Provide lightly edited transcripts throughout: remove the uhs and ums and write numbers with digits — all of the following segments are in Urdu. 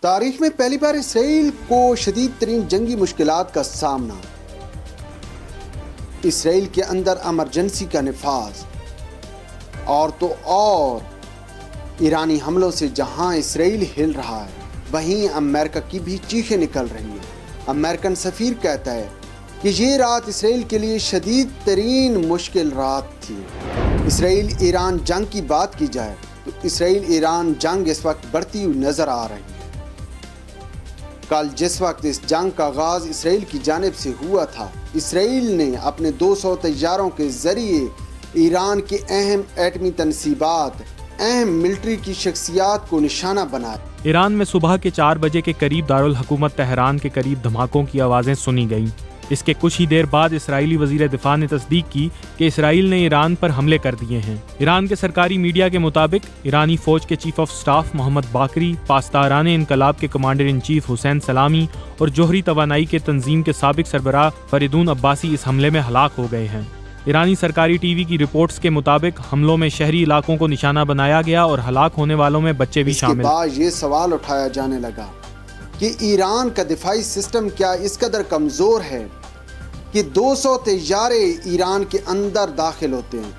تاریخ میں پہلی بار اسرائیل کو شدید ترین جنگی مشکلات کا سامنا، اسرائیل کے اندر ایمرجنسی کا نفاذ، اور تو اور ایرانی حملوں سے جہاں اسرائیل ہل رہا ہے وہیں امریکہ کی بھی چیخیں نکل رہی ہیں۔ امریکن سفیر کہتا ہے کہ یہ رات اسرائیل کے لیے شدید ترین مشکل رات تھی۔ اسرائیل ایران جنگ کی بات کی جائے تو اسرائیل ایران جنگ اس وقت بڑھتی ہوئی نظر آ رہی ہے۔ کل جس وقت اس جنگ کا آغاز اسرائیل کی جانب سے ہوا تھا، اسرائیل نے اپنے 200 طیاروں کے ذریعے ایران کے اہم ایٹمی تنصیبات، اہم ملٹری کی شخصیات کو نشانہ بنایا۔ ایران میں صبح کے 4 بجے کے قریب دارالحکومت تہران کے قریب دھماکوں کی آوازیں سنی گئیں۔ اس کے کچھ ہی دیر بعد اسرائیلی وزیر دفاع نے تصدیق کی کہ اسرائیل نے ایران پر حملے کر دیے ہیں۔ ایران کے سرکاری میڈیا کے مطابق ایرانی فوج کے chief of staff Mohammad Bagheri, پاسداران انقلاب کے کمانڈر ان چیف حسین سلامی اور جوہری توانائی کے تنظیم کے سابق سربراہ فریدون عباسی اس حملے میں ہلاک ہو گئے ہیں۔ ایرانی سرکاری ٹی وی کی رپورٹس کے مطابق حملوں میں شہری علاقوں کو نشانہ بنایا گیا اور ہلاک ہونے والوں میں بچے بھی شامل۔ اس کے بعد یہ سوال اٹھایا جانے لگا کہ ایران کا دفاعی سسٹم کیا اس قدر کمزور ہے کہ 200 طیارے ایران کے اندر داخل ہوتے ہیں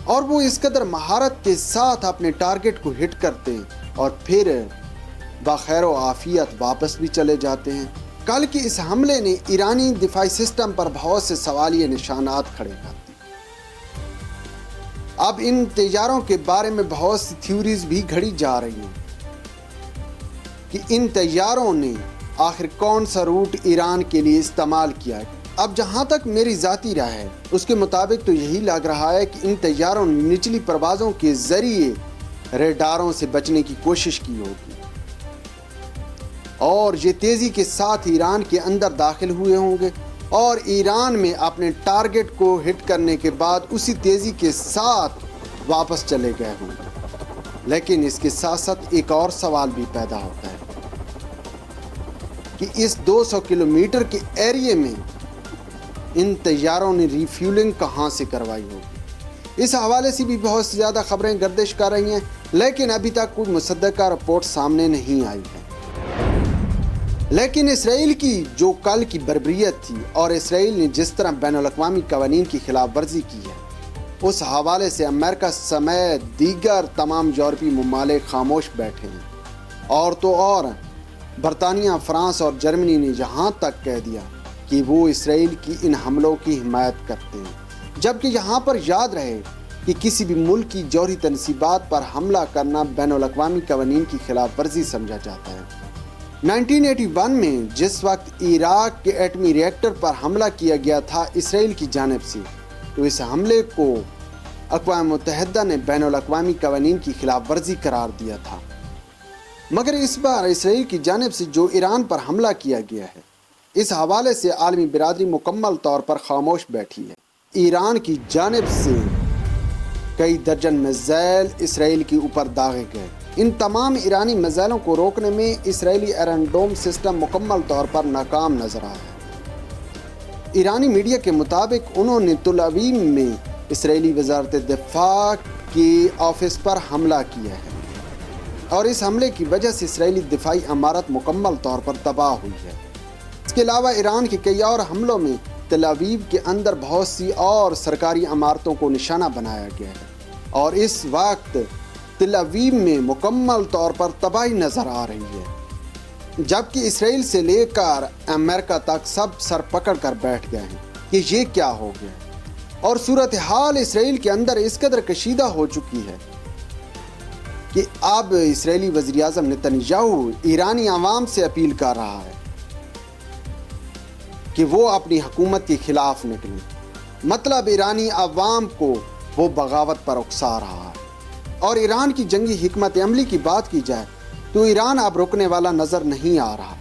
اور وہ اس قدر مہارت کے ساتھ اپنے ٹارگٹ کو ہٹ کرتے ہیں اور پھر بخیر و عافیت واپس بھی چلے جاتے ہیں۔ کل کے اس حملے نے ایرانی دفاعی سسٹم پر بہت سے سوالیہ نشانات کھڑے کر دیے۔ اب ان طیاروں کے بارے میں بہت سی تھیوریز بھی گھڑی جا رہی ہیں کہ ان طیاروں نے آخر کون سا روٹ ایران کے لیے استعمال کیا ہے۔ اب جہاں تک میری ذاتی رائے ہے اس کے مطابق تو یہی لگ رہا ہے کہ ان طیاروں نے نچلی پروازوں کے ذریعے ریڈاروں سے بچنے کی کوشش کی ہوگی اور یہ تیزی کے ساتھ ایران کے اندر داخل ہوئے ہوں گے اور ایران میں اپنے ٹارگٹ کو ہٹ کرنے کے بعد اسی تیزی کے ساتھ واپس چلے گئے ہوں گے۔ لیکن اس کے ساتھ ساتھ ایک اور سوال بھی پیدا ہوتا ہے کہ اس 200 کلومیٹر کے ایریے میں ان طیاروں نے ریفیولنگ کہاں سے کروائی ہوگی۔ اس حوالے سے بھی بہت زیادہ خبریں گردش کر رہی ہیں، لیکن ابھی تک کوئی مصدقہ رپورٹ سامنے نہیں آئی ہے۔ لیکن اسرائیل کی جو کل کی بربریت تھی اور اسرائیل نے جس طرح بین الاقوامی قوانین کی خلاف ورزی کی ہے، اس حوالے سے امریکہ سمیت دیگر تمام یورپی ممالک خاموش بیٹھے ہیں، اور تو اور برطانیہ، فرانس اور جرمنی نے یہاں تک کہہ دیا کہ وہ اسرائیل کی ان حملوں کی حمایت کرتے ہیں، جبکہ یہاں پر یاد رہے کہ کسی بھی ملک کی جوہری تنصیبات پر حملہ کرنا بین الاقوامی قوانین کی خلاف ورزی سمجھا جاتا ہے۔ 1981 میں جس وقت عراق کے ایٹمی ری ایکٹر پر حملہ کیا گیا تھا اسرائیل کی جانب سے، تو اس حملے کو اقوام متحدہ نے بین الاقوامی قوانین کی خلاف ورزی قرار دیا تھا، مگر اس بار اسرائیل کی جانب سے جو ایران پر حملہ کیا گیا ہے، اس حوالے سے عالمی برادری مکمل طور پر خاموش بیٹھی ہے۔ ایران کی جانب سے کئی درجن میزائل اسرائیل کے اوپر داغے گئے۔ ان تمام ایرانی میزائلوں کو روکنے میں اسرائیلی آئرن ڈوم سسٹم مکمل طور پر ناکام نظر آیا ہے۔ ایرانی میڈیا کے مطابق انہوں نے تل ابیب میں اسرائیلی وزارت دفاع کے آفس پر حملہ کیا ہے اور اس حملے کی وجہ سے اسرائیلی دفاعی عمارت مکمل طور پر تباہ ہوئی ہے۔ اس کے علاوہ ایران کے کئی اور حملوں میں تل ابیب کے اندر بہت سی اور سرکاری عمارتوں کو نشانہ بنایا گیا ہے اور اس وقت تل ابیب میں مکمل طور پر تباہی نظر آ رہی ہے، جبکہ اسرائیل سے لے کر امریکہ تک سب سر پکڑ کر بیٹھ گئے ہیں کہ یہ کیا ہو گیا، اور صورتحال اسرائیل کے اندر اس قدر کشیدہ ہو چکی ہے کہ اب اسرائیلی وزیر اعظم نتن یاہو ایرانی عوام سے اپیل کر رہا ہے کہ وہ اپنی حکومت کے خلاف نکلیں، مطلب ایرانی عوام کو وہ بغاوت پر اکسا رہا ہے۔ اور ایران کی جنگی حکمت عملی کی بات کی جائے تو ایران اب رکنے والا نظر نہیں آ رہا۔